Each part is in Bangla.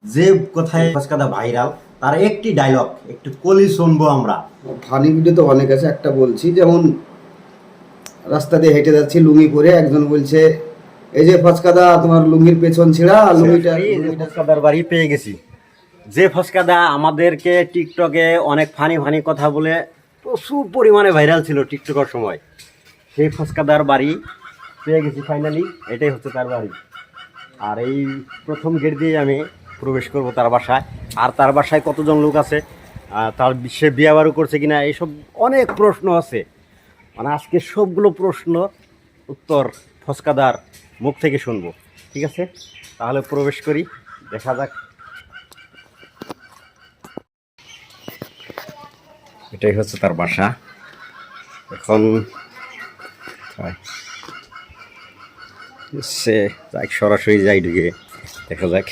যে কোথায় ফসকাদা ভাইরাল তার একটি ডায়লগ একটু কলি শুনবো আমরা। ফানি ভিডিও তো অনেক আছে, একটা বলছি। যেমন রাস্তা দিয়ে হেঁটে যাচ্ছি লুঙ্গি পরে, একজন বলছে এই যে ফচকাদা তোমার লুঙ্গির পেছন ছেঁড়া, লুঙ্গিটা ফসকাদার বাড়ি পেয়ে গেছি। যে ফসকাদা আমাদেরকে টিকটকে অনেক ফানি ফানি কথা বলে প্রচুর পরিমাণে ভাইরাল ছিল টিকটকের সময়, সেই ফসকাদার বাড়ি পেয়ে গেছি ফাইনালি। এটাই হচ্ছে তার বাড়ি। আর এই প্রথম গেট দিয়ে আমি প্রবেশ করব তার বাসায়। আর তার বাসায় কতজন লোক আছে, তার সে বিয়ে বাড়ি করছে কিনা, এইসব অনেক প্রশ্ন আছে। মানে আজকে সবগুলো প্রশ্ন উত্তর ফসকাদার মুখ থেকে শুনবো। ঠিক আছে, তাহলে প্রবেশ করি, দেখা যাক। এটাই হচ্ছে তার বাসা। এখন সে যাক, সরাসরি যাই, ঢুকে দেখা যাক।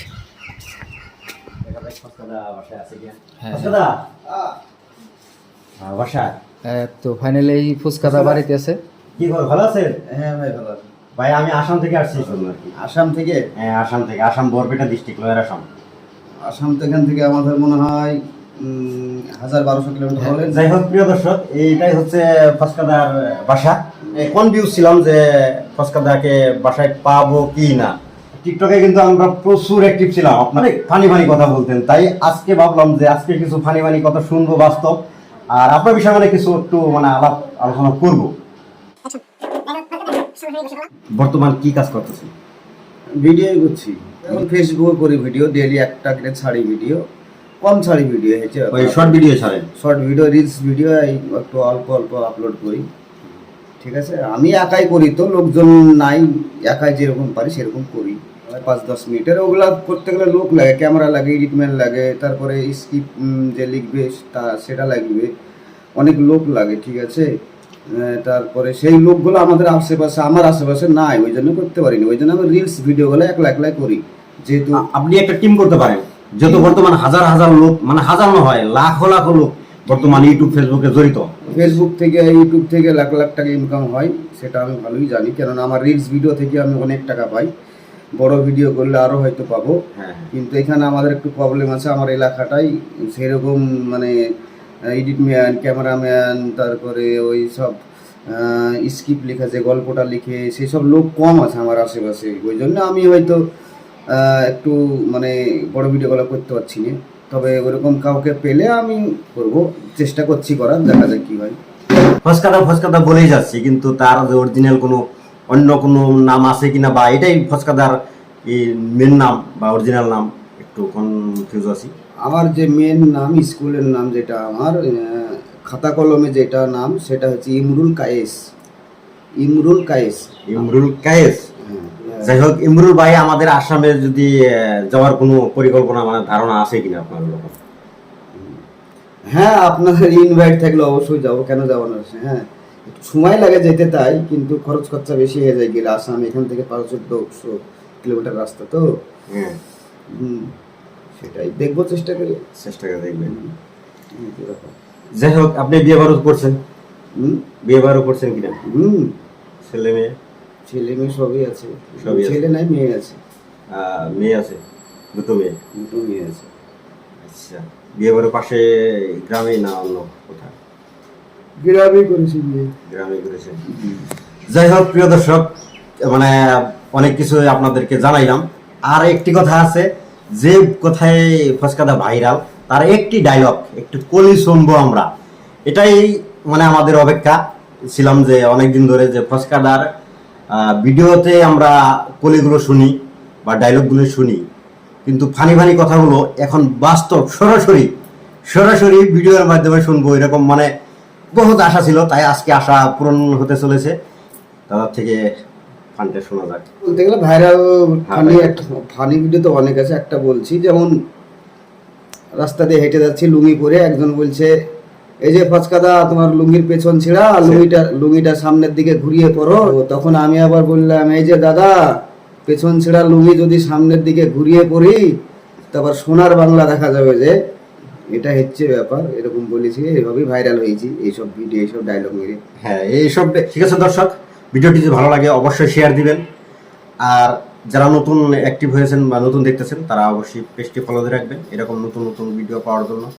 তো ফাইনালি এই ফুচকাদা বাড়িতে আছে। কি খবর, ভালো আছেন? হ্যাঁ ভাই ভালো আছে। ভাই আমি আসাম থেকে আসছি শুনুন আর কি। আসাম থেকে? হ্যাঁ আসাম থেকে, আসাম বরপেটা ডিস্ট্রিক্ট, লোয়ার আসাম। আসাম তো এখান থেকে আমাদের মনে হয় 1200 কিলোমিটার হলেন। যাই হোক প্রিয় দর্শক, এইটাই হচ্ছে ফসকাদার বাসা। কনফিউজ ছিলাম যে ফসকাদাকে বাসায় পাবো কি না। টিকটকে কিন্তু আমরা প্রচুর অ্যাক্টিভ ছিলাম, আপনার ফানি ফানি কথা বলতেন, তাই আজকে ভাবলাম যে আজকে কিছু ফানি ফানি কথা শুনবো বাস্তব, আর আপনার বিষয়ে মানে কিছু একটু মানে আলাপ আলোচনা করব। বর্তমান কি কাজ করতেছেন? ভিডিও করছি এখন, ফেসবুকে করি ভিডিও, ডেইলি একটা করে ছাড়ি ভিডিও, কম ছাড়ি ভিডিও হয়েছে। ওই শর্ট ভিডিও ছাড়েন? শর্ট ভিডিও, রিলস ভিডিও একটু অল্প অল্প আপলোড করি। ঠিক আছে, আমি একাই করি তো, লোকজন নাই, একাই যেরকম পারি সেরকম করি। 5-10 মিনিটের ওগুলা করতে গেলে লোক লাগে, ক্যামেরা লাগে, এডিটমেন্ট লাগে, তারপরে স্ক্রিপ্ট যে লিখবে তা সেটা লাগবে, অনেক লোক লাগে। ঠিক আছে, তারপরে সেই লোকগুলো আমাদের আশেপাশে, আমার আশেপাশে নাই, ওই জন্য করতে পারিনি। ওই জন্য আমি রিলস ভিডিওগুলো একলা একলাই করি। যেহেতু আপনি একটা টিম করতে পারেন, যত বর্তমান হাজার হাজার লোক, মানে হাজার নয় লাখ লাখ লোক বর্তমান ইউটিউব ফেসবুকে জড়িত। ফেসবুক থেকে, ইউটিউব থেকে লাখ লাখ টাকা ইনকাম হয়, সেটা আমি ভালোই জানি, কেননা আমার রিলস ভিডিও থেকে আমি অনেক টাকা পাই। বড় ভিডিও করলে আরও হয়তো পাবো। কিন্তু এখানে আমাদের একটু প্রবলেম আছে, আমার এলাকাটাই সেরকম মানে এডিটম্যান, ক্যামেরাম্যান, তারপরে ওই সব স্ক্রিপ্ট লেখা, যে গল্পটা লিখে, সেই সব লোক কম আছে আমার আশেপাশে। ওই জন্য আমি হয়তো একটু মানে বড় ভিডিওগুলো করতে পারছি না। তবে ওরকম কাউকে পেলে আমি করব, চেষ্টা করছি করার, দেখা যাক কি হয়। ফসকাদা ফসকাদা বলেই যাচ্ছি, কিন্তু তার যে অরিজিনাল কোনো অন্য কোনো নাম আছে কিনা, বা এটাই ফসকাদার মেন নাম বা অরিজিনাল নাম, একটু কনফিউজ আছি। আমার যে মেন নাম, স্কুলের নাম যেটা আমার খাতা কলমে যেটা নাম, সেটা হচ্ছে ইমরুল কায়েস। ইমরুল কায়েস। ইমরুল কায়েস। যাই হোক, ইমরুল ভাই, আমাদের আসামে যদি যাওয়ার কোনো পরিকল্পনা মানে ধারণা আছে কিনা আপনার? হ্যাঁ, আপনাদের ইনভাইট থাকলে অবশ্যই যাবো, কেন যাবো না। হ্যাঁ, সময় লাগে যেতে, তাই কিন্তু খরচ খরচা বেশি হয়ে যায় গেলে। আসাম এখান থেকে 500-600 কিলোমিটার রাস্তা তো। সেটাই দেখবো, চেষ্টা করে দেখবেন। যাই হোক, আপনি বিয়ে বারো করছেন? বিয়ে বারো করছেন কিনা? ছেলে মেয়ে? ছেলে মেয়ে সবই আছে। ছেলে নাই, মেয়ে আছে। মেয়ে আছে? দুটো মেয়ে? দুটো মেয়ে আছে। আচ্ছা, বিয়ে বারো পাশে গ্রামে না অন্য কোথায়? গ্রামে করেছি বিয়ে। গ্রামে করেছেন। যাই হোক প্রিয় দর্শক, মানে অনেক কিছু আপনাদেরকে জানাইলাম। আর একটি কথা আছে, যে কোথায় ফসকাদা ভাইরাল তার একটি ডায়লগ একটু কলি শুনবো আমরা। এটাই মানে আমাদের অপেক্ষা ছিলাম যে অনেকদিন ধরে, যে ফসকাদার ভিডিওতে আমরা কলিগুলো শুনি বা ডায়লগগুলো শুনি, কিন্তু ফানি ফানি কথাগুলো এখন বাস্তব সরাসরি সরাসরি ভিডিওর মাধ্যমে শুনবো, এরকম মানে বহুত আশা ছিল। তাই আজকে আশা পূরণ হতে চলেছে। তার থেকে ফানটা শোনা যাক। বলতে গেলে ভাইরাল ফানি ভিডিও তো অনেক আছে, একটা বলছি। যেমন রাস্তা দিয়ে হেঁটে যাচ্ছি লুঙ্গি পরে, একজন বলছে এই যে ফচকাদা তোমার লুঙ্গির পেছন ছেঁড়া, লুঙ্গিটা সামনের দিকে ঘুরিয়ে পরো। তখন আমি আবার বললাম এই যে দাদা, পেছন ছেঁড়া লুঙ্গি যদি সামনের দিকে ঘুরিয়ে পরি, তারপর সোনার বাংলা দেখা যাবে, যে এটা হচ্ছে ব্যাপার। এরকম বলেছি, এইভাবেই ভাইরাল হয়েছি এইসব ভিডিও, এইসব ডায়লগ মেরে। হ্যাঁ, এইসব ঠিক আছে। দর্শক, ভিডিওটি যদি ভালো লাগে অবশ্যই শেয়ার দিবেন। আর যারা নতুন অ্যাক্টিভ হয়েছেন বা নতুন দেখতেছেন তারা অবশ্যই পেজটি ফলো দিয়ে রাখবেন এরকম নতুন নতুন ভিডিও পাওয়ার জন্য।